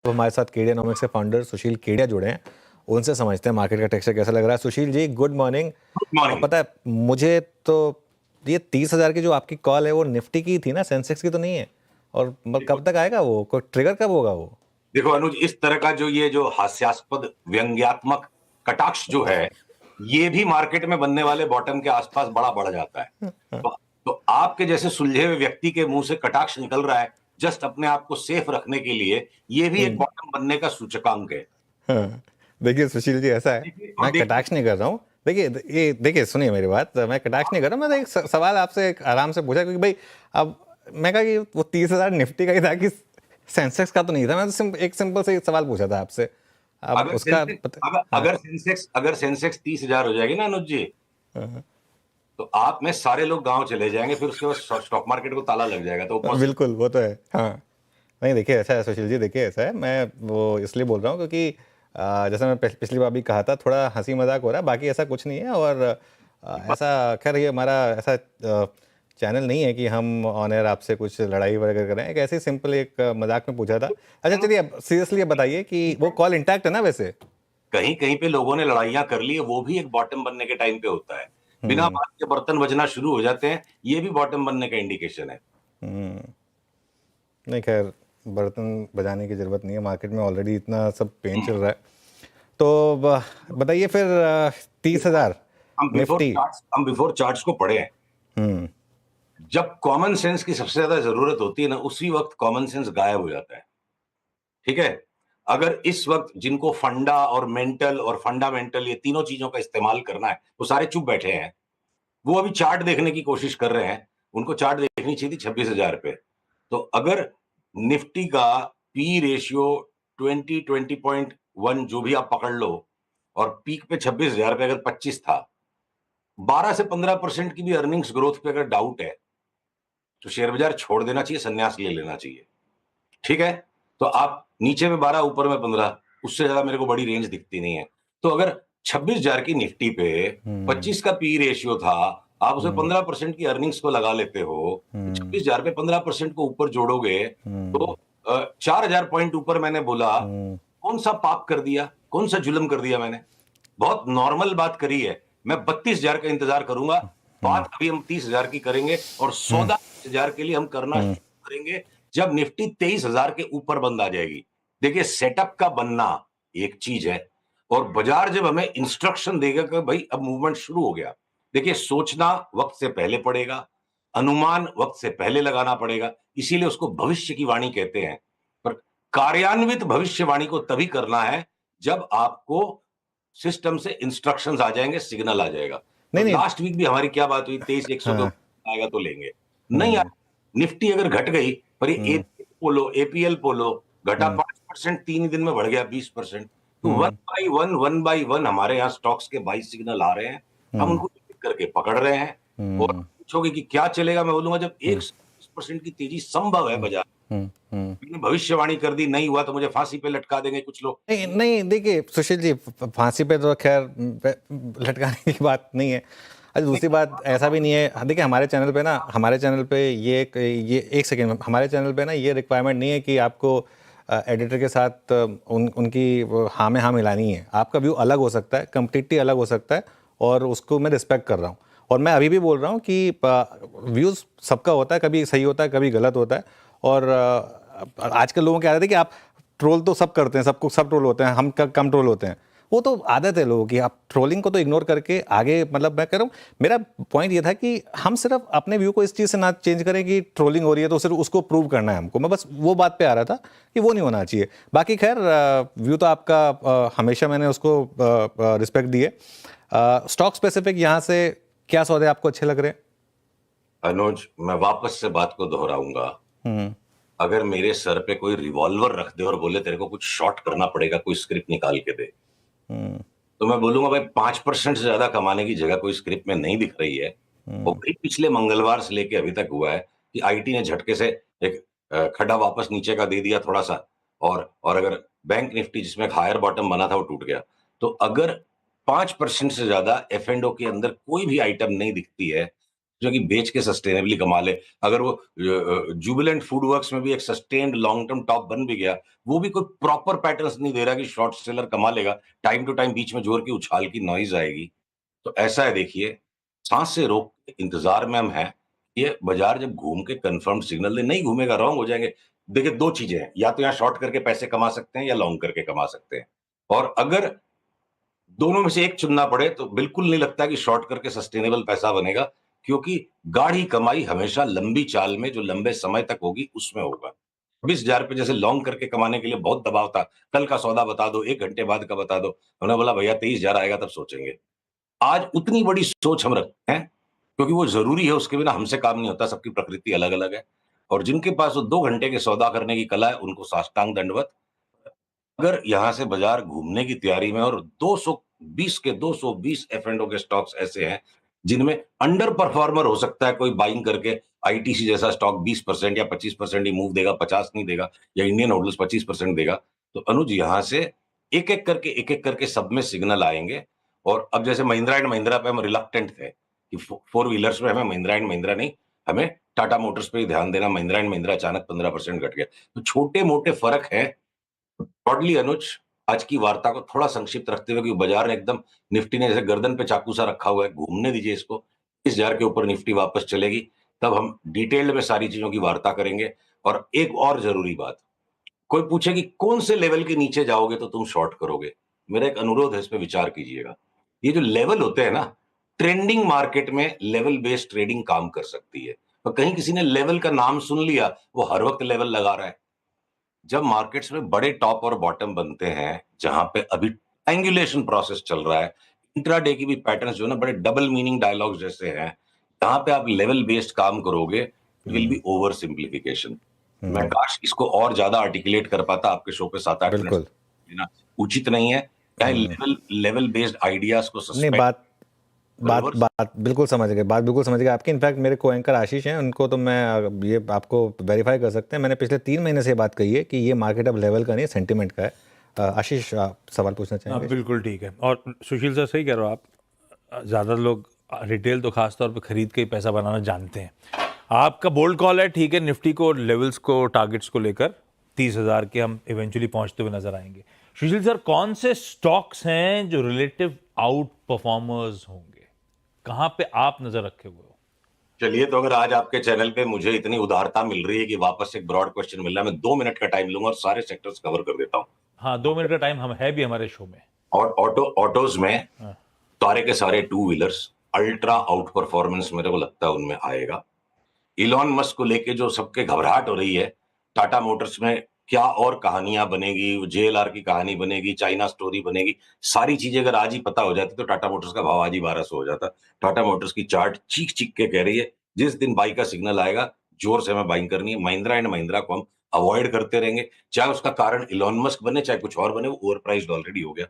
तो हमारे साथ केडियानॉमिक्स के फाउंडर सुशील केडिया जुड़े हैं, उनसे समझते हैं मार्केट का टेक्सचर कैसा लग रहा है। Sushil ji, good morning. Good morning. पता है मुझे तो ये 30,000 की जो आपकी कॉल है वो निफ्टी की थी ना, सेंसेक्स की तो नहीं है। और कब तक आएगा वो, कोई ट्रिगर कब होगा वो? देखो अनुज, इस तरह का जो हास्यास्पद व्यंग्यात्मक कटाक्ष जो है, ये भी मार्केट में बनने वाले बॉटम के आसपास बड़ा बढ़ जाता है। तो आपके जैसे सुलझे हुए व्यक्ति के मुंह से कटाक्ष निकल रहा है जस्ट अपने आप को सेफ रखने के लिए, ये भी एक बॉटम बनने का सूचकांक है। हाँ, देखिए सुशील जी, ऐसा है, मैं कटाक्ष नहीं कर रहा हूँ। देखिए सुनिए मेरी बात, मैं कटाक्ष नहीं कर रहा। मैं एक सवाल आपसे आराम से पूछा, क्योंकि भाई अब मैं कहा कि वो 30,000 निफ्टी का ही था कि सेंसेक्स का तो नहीं था। मैं तो एक सिंपल से सवाल पूछा था आपसे, अब अगर उसका अगर सेंसेक्स 30,000 हो जाएगी ना अनुज जी, तो आप में सारे लोग गांव चले जाएंगे, फिर उसके बाद स्टॉक मार्केट को ताला लग जाएगा। तो बिल्कुल, वो तो है। हाँ, नहीं देखिए ऐसा है सुशील जी, देखिए ऐसा है, मैं वो इसलिए बोल रहा हूँ क्योंकि जैसा मैं पिछली बार भी कहा था, थोड़ा हंसी मजाक हो रहा है, बाकी ऐसा कुछ नहीं है। और ऐसा खैर ये हमारा ऐसा चैनल नहीं है कि हम ऑन एयर आपसे कुछ लड़ाई वगैरह करें। एक ऐसे सिंपल एक मजाक में पूछा था। अच्छा चलिए, अब सीरियसली बताइए कि वो कॉल इंटैक्ट है ना? वैसे कहीं कहीं पे लोगों ने लड़ाइयां कर ली है, वो भी एक बॉटम बनने के टाइम पे होता है। बिना बात के बर्तन बजना शुरू हो जाते हैं, ये भी बॉटम बनने का इंडिकेशन है। नहीं, खैर बर्तन बजाने की जरूरत नहीं है, मार्केट में ऑलरेडी इतना सब पेन चल रहा है। तो बताइए फिर 30,000 निफ्टी। हम बिफोर चार्ट्स को पढ़े हैं। जब कॉमन सेंस की सबसे ज्यादा जरूरत होती है ना, उसी वक्त कॉमन सेंस गायब हो जाता है। ठीक है, अगर इस वक्त जिनको फंडा और मेंटल और फंडामेंटल, ये तीनों चीजों का इस्तेमाल करना है, वो सारे चुप बैठे हैं। वो अभी चार्ट देखने की कोशिश कर रहे हैं, उनको चार्ट देखनी चाहिए थी 26,000 पे। तो अगर निफ्टी का पी रेशियो 20.1 जो भी आप पकड़ लो, और पीक पे 26,000 पे अगर 25 था, 12 से 15% की भी अर्निंग्स ग्रोथ पे अगर डाउट है, तो शेयर बाजार छोड़ देना चाहिए, संन्यास ले लेना चाहिए। ठीक है, तो आप नीचे में 12, ऊपर में 15, उससे ज्यादा मेरे को बड़ी रेंज दिखती नहीं है। तो अगर 26,000 की निफ्टी पे 25 का पी रेशियो था, आप उसे 15% की अर्निंग्स को लगा लेते हो, तो 26,000 पे 15% को ऊपर जोड़ोगे, तो 4,000 पॉइंट ऊपर मैंने बोला, कौन सा पाप कर दिया, कौन सा जुल्म कर दिया मैंने? बहुत नॉर्मल बात करी है। मैं 32,000 का इंतजार करूंगा, बात अभी हम 30,000 की करेंगे, और सौदा 30,000 के लिए हम करना शुरू करेंगे जब निफ्टी 23,000 के ऊपर बंद आ जाएगी। देखिए, सेटअप का बनना एक चीज है, और बाजार जब हमें इंस्ट्रक्शन देगा कि भाई अब मूवमेंट शुरू हो गया, देखिए सोचना वक्त से पहले पड़ेगा, अनुमान वक्त से पहले लगाना पड़ेगा, इसीलिए उसको भविष्य की वाणी कहते हैं। पर कार्यान्वित भविष्यवाणी को तभी करना है जब आपको सिस्टम से इंस्ट्रक्शंस आ जाएंगे, सिग्नल आ जाएगा। तो नहीं लास्ट वीक भी हमारी क्या बात हुई, 23,100 के ऊपर आएगा तो लेंगे, नहीं आया, निफ्टी अगर घट गई, पर ये एपीएल पोलो घटा 5%, 3 ही दिन में बढ़ गया 20%। तो वन बाई वन हमारे यहाँ स्टॉक्स के बाई सिग्नल आ रहे हैं, हम उनको करके पकड़ रहे हैं। और पूछोगे कि क्या चलेगा, मैं बोलूंगा जब 120% की तेजी संभव है बाजार, भविष्यवाणी कर दी, नहीं हुआ तो मुझे फांसी पे लटका देंगे कुछ लोग। नहीं नहीं, देखिए सुशील जी, फांसी पे तो खैर लटकाने की बात नहीं है। अच्छा, दूसरी बात ऐसा भी नहीं है, देखिए हमारे चैनल पे ये एक सेकेंड, हमारे चैनल पे ना ये रिक्वायरमेंट नहीं है कि आपको एडिटर के साथ उनकी हाँ में हाँ मिलानी है। आपका व्यू अलग हो सकता है, कम्प्लीटली अलग हो सकता है, और उसको मैं रिस्पेक्ट कर रहा हूँ। और मैं अभी भी बोल रहा हूँ कि व्यूज़ सबका होता है, कभी सही होता है, कभी गलत होता है। और आजकल लोगों की आदत है कि आप ट्रोल तो सब करते हैं, सब ट्रोल होते हैं, हम कम ट्रोल होते हैं। वो तो आदत है लोगों की, आप ट्रोलिंग को तो इग्नोर करके आगे, मतलब मैं कह रहा हूँ, मेरा पॉइंट ये था कि हम सिर्फ अपने व्यू को इस चीज़ से ना चेंज करें कि ट्रोलिंग हो रही है तो सिर्फ उसको प्रूव करना है हमको। मैं बस वो बात पे आ रहा था कि वो नहीं होना चाहिए। बाकी खैर व्यू तो आपका हमेशा मैंने उसको रिस्पेक्ट दी है। स्टॉक स्पेसिफिक यहाँ से क्या सौदे आपको अच्छे लग रहे हैं? अनुज, मैं वापस से बात को दोहराऊंगा, अगर मेरे सर पे कोई रिवॉल्वर रख दे और बोले तेरे को कुछ शॉर्ट करना पड़ेगा, कोई स्क्रिप्ट निकाल के दे, तो मैं बोलूंगा भाई 5% से ज्यादा कमाने की जगह कोई स्क्रिप्ट में नहीं दिख रही है। और भाई पिछले मंगलवार से लेके अभी तक हुआ है कि आईटी ने झटके से एक खड्डा वापस नीचे का दे दिया थोड़ा सा, और अगर बैंक निफ्टी जिसमें हायर बॉटम बना था वो टूट गया। तो अगर 5% से ज्यादा एफ एंड ओ के अंदर कोई भी आइटम नहीं दिखती है जो कि बेच के सस्टेनेबली कमा ले। अगर वो जुबिलेंट फूड वर्क्स में भी एक सस्टेन्ड लॉन्ग टर्म टॉप बन भी गया, वो भी कोई प्रॉपर पैटर्न्स नहीं दे रहा कि शॉर्ट सेलर कमा लेगा, टाइम टू टाइम बीच में जोर की उछाल की नॉइज आएगी। तो ऐसा है, देखिए, सांस से रोक के इंतजार में हम हैं। ये बाजार जब घूम के कंफर्म सिग्नल दे, नहीं घूमेगा रॉन्ग हो जाएंगे। देखिए, दो चीजें हैं, या तो यहाँ शॉर्ट करके पैसे कमा सकते हैं या लॉन्ग करके कमा सकते हैं। और अगर दोनों में से एक चुनना पड़े तो बिल्कुल नहीं लगता कि शॉर्ट करके सस्टेनेबल पैसा बनेगा, क्योंकि गाढ़ी कमाई हमेशा लंबी चाल में जो लंबे समय तक होगी उसमें होगा। 20,000 पे जैसे लॉन्ग करके कमाने के लिए बहुत दबाव था, कल का सौदा बता दो, 1 घंटे बाद का बता दो। उन्होंने बोला भैया 23,000 आएगा तब सोचेंगे। आज उतनी बड़ी सोच हम रखते हैं, क्योंकि वो ज़रूरी है, उसके बिना हमसे काम नहीं होता, सबकी प्रकृति अलग-अलग है। और जिनके पास वो 2 घंटे के सौदा करने की कला है, उनको साष्टांग दंडवत। अगर यहाँ से बाजार घूमने की तैयारी में और 220 के 220 एफ-एंड-ओ के स्टॉक्स ऐसे हैं, जिनमें अंडर परफॉर्मर हो सकता है कोई बाइंग करके, आईटीसी जैसा स्टॉक 20% या 25% ही मूव देगा, 50 नहीं देगा, या इंडियन होटल्स 25% देगा। तो अनुज, यहाँ से एक-एक करके सब में सिग्नल आएँगे। और अब जैसे महिंद्रा एंड महिंद्रा पे हम रिलक्टेंट थे कि फोर व्हीलर्स में हमें महिंद्रा एंड महिंद्रा नहीं, हमें टाटा मोटर्स पे ही ध्यान देना। महिंद्रा एंड महिंद्रा अचानक 15% घट गया। तो छोटे-मोटे फ़र्क हैं। ब्रॉडली अनुज, आज की वार्ता को थोड़ा संक्षिप्त रखते हुए, क्योंकि बाजार ने एकदम, निफ्टी ने जैसे गर्दन पे चाकू सा रखा हुआ है, घूमने दीजिए इसको। 20,000 के ऊपर निफ्टी वापस चलेगी, तब हम डिटेल्ड में सारी चीजों की वार्ता करेंगे। और एक और जरूरी बात, कोई पूछे कि कौन से लेवल के नीचे जाओगे तो तुम शॉर्ट करोगे, मेरा एक अनुरोध है, इस पे विचार कीजिएगा। ये जो लेवल होते हैं ना, ट्रेंडिंग मार्केट में लेवल बेस्ड ट्रेडिंग काम कर सकती है। और कहीं किसी ने लेवल का नाम सुन लिया, वो हर वक्त लेवल लगा रहा है। जब मार्केट्स में बड़े टॉप और बॉटम बनते हैं, जहां पे अभी ट्रायंगुलेशन प्रोसेस चल रहा है, इंट्राडे की भी पैटर्न्स जो है ना, बड़े डबल मीनिंग डायलॉग्स जैसे हैं, जहां पे आप लेवल बेस्ड काम करोगे, it will be over simplification. मैं काश इसको और ज्यादा आर्टिकुलेट कर पाता, आपके शो पे 7-8 मिनट बिल्कुल। देना उचित नहीं है। क्या लेवल लेवल बेस्ड आइडियाज को नहीं, सस्पेंड बात बात रिवर्स। बात बिल्कुल समझ गए, बात बिल्कुल समझ गए आपकी। इनफैक्ट मेरे को एंकर आशीष हैं, उनको तो मैं ये आपको वेरीफाई कर सकते हैं, मैंने पिछले 3 महीने से ये बात कही है कि ये मार्केट अब लेवल का नहीं, सेंटिमेंट का है। आशीष, आप सवाल पूछना हाँ चाहेंगे? बिल्कुल ठीक है। और सुशील सर सही कह रहे हो आप, ज़्यादा लोग रिटेल तो खास तौर पे खरीद के ही पैसा बनाना जानते हैं। आपका बोल्ड कॉल है, ठीक है, निफ्टी को लेवल्स को टारगेट्स को लेकर 30,000 के हम इवेंचुअली पहुंचते हुए नजर आएंगे। सुशील सर, कौन से स्टॉक्स हैं जो रिलेटिव आउट परफॉर्मर्स होंगे, कहाँ पे आप नजर रखे हुए हो? चलिए, तो अगर आज आपके चैनल पे मुझे इतनी उदारता मिल रही है कि वापस एक ब्रॉड क्वेश्चन मिल रहा है, मैं 2 मिनट का टाइम लूंगा और सारे सेक्टर्स कवर कर देता हूँ। हाँ, 2 मिनट का टाइम हम है भी हमारे शो में। और ऑटोज में सारे के सारे two wheelers ultra out performance मेरे को लगता है उनमें आएगा। इलॉन मस्क को लेके जो सबके घबराहट हो रही है, टाटा मोटर्स में क्या और कहानियां बनेगी, जेएलआर की कहानी बनेगी, चाइना स्टोरी बनेगी, सारी चीजें अगर आज ही पता हो जाती तो टाटा मोटर्स का भाव आज ही 1200 हो जाता। टाटा मोटर्स की चार्ट चीख चीख के कह रही है, जिस दिन बाई का सिग्नल आएगा, जोर से हमें बाइंग करनी है। महिंद्रा एंड महिंद्रा को हम अवॉइड करते रहेंगे, चाहे उसका कारण इलॉन मस्क बने, चाहे कुछ और बने, वो ओवर प्राइस्ड ऑलरेडी हो गया।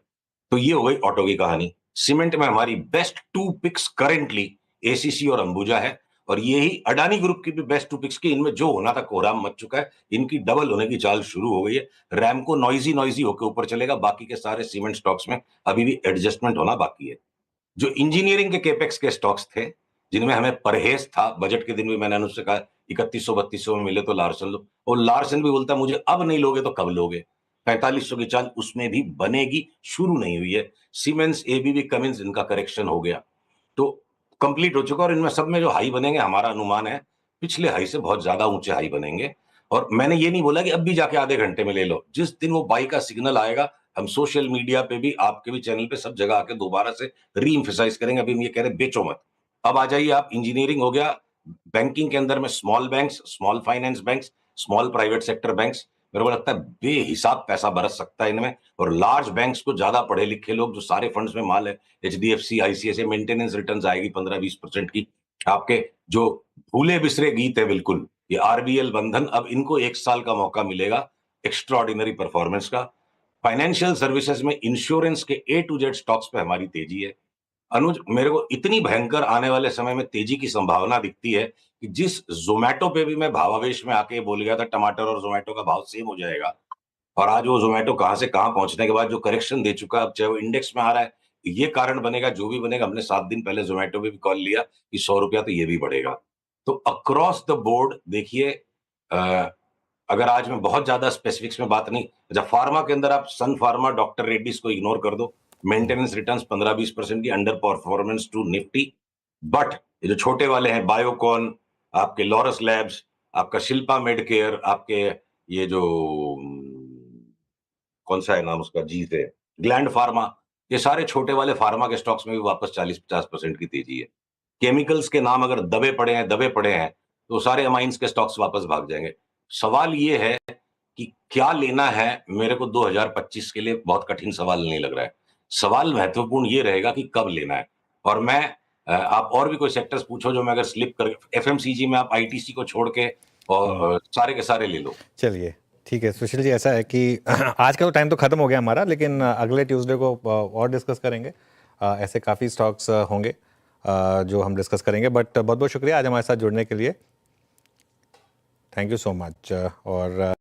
तो ये हो गई ऑटो की कहानी। सीमेंट में हमारी बेस्ट 2 पिक्स करेंटली एसीसी और अंबुजा है, और यही अडानी ग्रुप की भी बेस्ट 2 पिक्स की। इनमें जो होना था कोहराम मच चुका है, इनकी डबल होने की चाल शुरू हो गई है। रैमको नॉइजी नॉइजी होकर ऊपर चलेगा, बाकी के सारे सीमेंट स्टॉक्स में अभी भी एडजस्टमेंट होना बाकी है। जो इंजीनियरिंग के केपेक्स के स्टॉक्स थे, जिनमें हमें परहेज था, बजट के दिन भी मैंने अनुज से कहा 3100-3200 में मिले तो लार्सन लो, और लार्सन भी बोलता मुझे अब नहीं लोगे तो कब लोगे। 4500 की चाल उसमें भी बनेगी, शुरू नहीं हुई है। सीमेंस, एबीबी, कमिंस, इनका करेक्शन हो गया तो कंप्लीट हो चुका। और इनमें सब में जो हाई बनेंगे, हमारा अनुमान है पिछले हाई से बहुत ज्यादा ऊंचे हाई बनेंगे। और मैंने ये नहीं बोला कि अब भी जाके आधे घंटे में ले लो, जिस दिन वो बाई का सिग्नल आएगा, हम सोशल मीडिया पे भी, आपके भी चैनल पे, सब जगह आके दोबारा से री एम्फेसाइज करेंगे। अभी हम ये कह रहे हैं बेचो मत। अब आ जाइए आप, इंजीनियरिंग हो गया, बैंकिंग के अंदर में small banks, small finance banks, small private sector banks, मेरे को लगता है बेहिसाब पैसा बरस सकता है इनमें। और लार्ज बैंक्स को ज्यादा पढ़े लिखे लोग, जो सारे फंड्स में माल है, एचडीएफसी, आईसीआईसीआई, मेंटेनेंस रिटर्न्स आएगी 15-20% की। आपके जो भूले बिसरे गीत है बिल्कुल, ये आरबीएल, बंधन, अब इनको 1 साल का मौका मिलेगा एक्स्ट्रॉर्डिनरी परफॉर्मेंस का। फाइनेंशियल सर्विसेज में इंश्योरेंस के ए टू जेड स्टॉक्स पे हमारी तेजी है। अनुज, मेरे को इतनी भयंकर आने वाले समय में तेजी की संभावना दिखती है कि जिस जोमेटो पे भी मैं भावावेश में आके बोल गया था टमाटर और जोमेटो का भाव सेम हो जाएगा, और आज वो जोमेटो कहां से कहां पहुंचने के बाद जो करेक्शन दे चुका है, अब चाहे वो इंडेक्स में आ रहा है, ये कारण बनेगा, जो भी बनेगा। हमने 7 दिन पहले जोमेटो में भी कॉल लिया कि 100 रुपया तो ये भी बढ़ेगा। तो अक्रॉस द बोर्ड देखिए, अगर आज मैं बहुत ज्यादा स्पेसिफिक्स में बात नहीं, जब फार्मा के अंदर आप सन फार्मा, डॉक्टर रेड्डीज को इग्नोर कर दो, मेंटेनेंस रिटर्न्स 15-20% की under performance to Nifty. But ये जो छोटे वाले हैं, बायोकॉन, आपके लॉरस लैब्स, आपका शिल्पा मेडकेयर, आपके ये जो कौन सा है नाम उसका, जी से, ग्लैंड फार्मा, ये सारे छोटे वाले फार्मा के स्टॉक्स में भी वापस 40-50% की तेजी है। केमिकल्स के नाम अगर दबे पड़े हैं तो सारे अमाइंस के स्टॉक्स वापस भाग जाएंगे। सवाल ये है कि क्या लेना है। मेरे को 2025 के लिए बहुत कठिन सवाल नहीं लग रहा है। सवाल महत्वपूर्ण ये रहेगा कि कब लेना है। और मैं आप और भी कोई सेक्टर्स पूछो जो मैं अगर स्लिप कर, एफएमसीजी में आप आईटीसी को छोड़ के और सारे के सारे ले लो। चलिए ठीक है सुशील जी, ऐसा है कि आज का तो टाइम तो खत्म हो गया हमारा, लेकिन अगले ट्यूसडे को और डिस्कस करेंगे। ऐसे काफ़ी स्टॉक्स होंगे जो हम डिस्कस करेंगे। बट बहुत बहुत शुक्रिया आज हमारे साथ जुड़ने के लिए। Thank you so much. और